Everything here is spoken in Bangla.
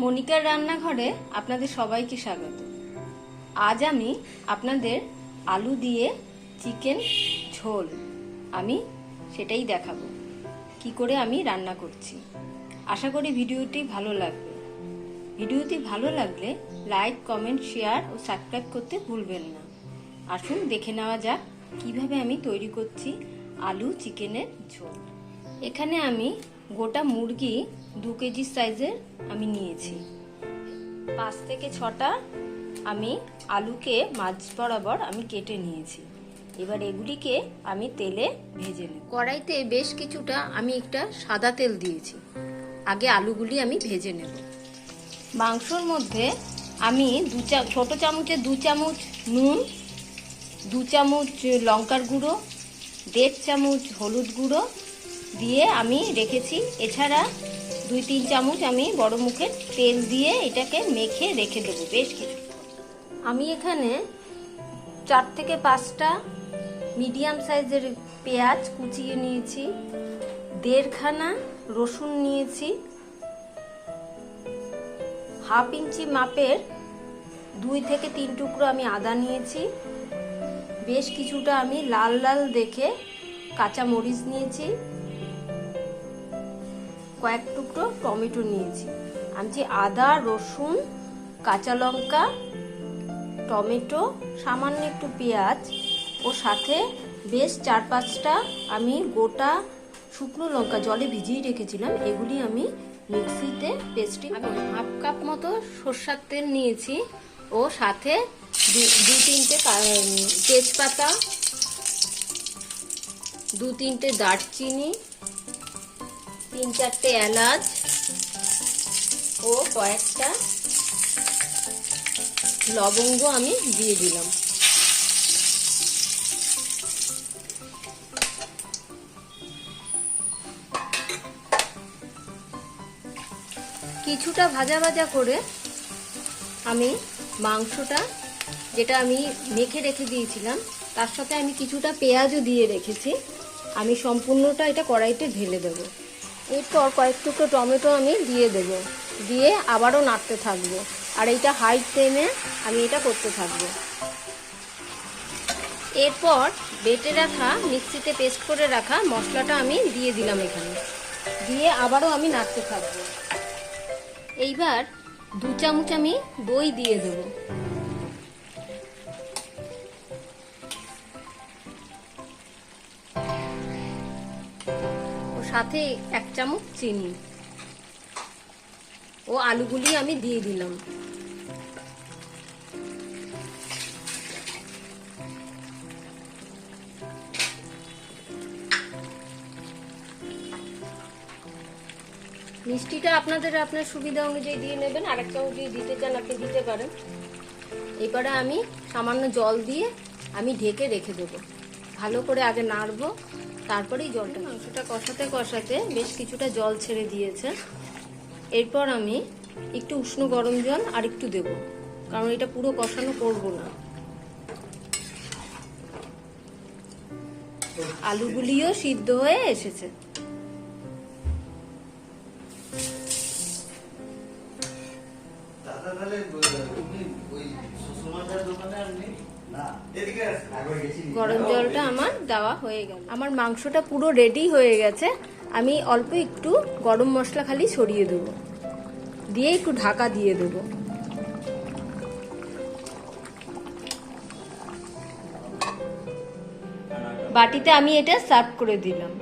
মনিকার রান্নাঘরে আপনাদের সবাইকে স্বাগত। আজ আমি আপনাদের আলু দিয়ে চিকেন ঝোল আমি সেটাই দেখাবো কি করে আমি রান্না করছি। আশা করি ভিডিওটি ভালো লাগবে। ভিডিওটি ভালো লাগলে লাইক, কমেন্ট, শেয়ার ও সাবস্ক্রাইব করতে ভুলবেন না। আসুন দেখে নেওয়া যাক কিভাবে আমি তৈরি করছি আলু চিকেনের ঝোল। এখানে আমি গোটা মুরগি 2 কেজি সাইজের আমি নিয়েছি। 5 থেকে 6টা আমি আলুকে মাঝ বরাবর আমি কেটে নিয়েছি। এবার এগুলিকে আমি তেলে ভেজে নেব। কড়াইতে বেশ কিছুটা আমি একটা সাদা তেল দিয়েছি। আগে আলুগুলি আমি ভেজে নেব। মাংসর মধ্যে আমি ছোট চামচে 2 চামচ নুন, 2 চামচ লঙ্কার গুঁড়ো, 1.5 চামচ হলুদ গুঁড়ো দিয়ে আমি রেখেছি। এছাড়া 2-3 চামচ আমি বড় মুখের তেল দিয়ে এটাকে মেখে রেখে দেবো বেশ কিছু। আমি এখানে 4 থেকে 5টা মিডিয়াম সাইজের পেঁয়াজ কুচিয়ে নিয়েছি, 1.5 খানা রসুন নিয়েছি, 1/2 ইঞ্চি মাপের 2 থেকে 3 টুকরো আমি আদা নিয়েছি, বেশ কিছুটা আমি লাল লাল দেখে কাঁচা মরিচ নিয়েছি, কয়েক টুকরো টমেটো নিয়েছি। আমি যে আদা, রসুন, কাঁচা লঙ্কা, টমেটো, সামান্য একটু পেঁয়াজ ও সাথে বেশ 4-5টা আমি গোটা শুকনো লঙ্কা জলে ভিজিয়ে রেখেছিলাম, এগুলি আমি মিক্সিতে পেস্টিং করে 1/2 কাপ মতো সরষের তেল নিয়েছি ও সাথে 2-3টে তেজপাতা, 2-3টে দারচিনি, 3-4টে এলাচ ও কয়েকটা লবঙ্গ আমি দিয়ে দিলাম। কিছুটা ভাজা ভাজা করে আমি মাংসটা যেটা আমি মেখে রেখে দিয়েছিলাম তার সাথে আমি কিছুটা পেঁয়াজও দিয়ে রেখেছি, আমি সম্পূর্ণটা এটা কড়াইতে ঢেলে দেব। এরপর কয়েক টুকরো টমেটো আমি দিয়ে দেব, দিয়ে আবারও নাড়তে থাকবো। আর এইটা হাই ফ্লেমে আমি এটা করতে থাকবো। এরপর বেটে রাখা মিক্সিতে পেস্ট করে রাখা মশলাটা আমি দিয়ে দিলাম এখানে, দিয়ে আবারও আমি নাড়তে থাকবো। এইবার 2 চামচ আমি দই দিয়ে দেব। ও সাথে 1 চামচ চিনি ও আলুগুলি আমি দিয়ে দিলাম। মিষ্টিটা আপনার সুবিধা অনুযায়ী দিয়ে নেবেন, 1 চামচ যদি দিতে চান আপনি দিতে পারেন। এবারে আমি সামান্য জল দিয়ে আমি ঢেকে রেখে দেবো। ভালো করে আগে নাড়বো, তারপরেই জলটা। মাংসটা কষাতে কষাতে বেশ কিছুটা জল ছেড়ে দিয়েছে। এরপর আমি একটু উষ্ণ গরম জল আর একটু দেবো, কারণ এটা পুরো কষানো করবো না। আলুগুলিও সিদ্ধ হয়ে এসেছে। গরম জলটা আমার দেওয়া হয়ে গেল। আমার মাংসটা পুরো রেডি হয়ে গেছে। আমি অল্প একটু গরম মশলা খালি ছড়িয়ে দেবো, দিয়ে একটু ঢাকা দিয়ে দেবো। বাটিতে আমি এটা সার্ভ করে দিলাম।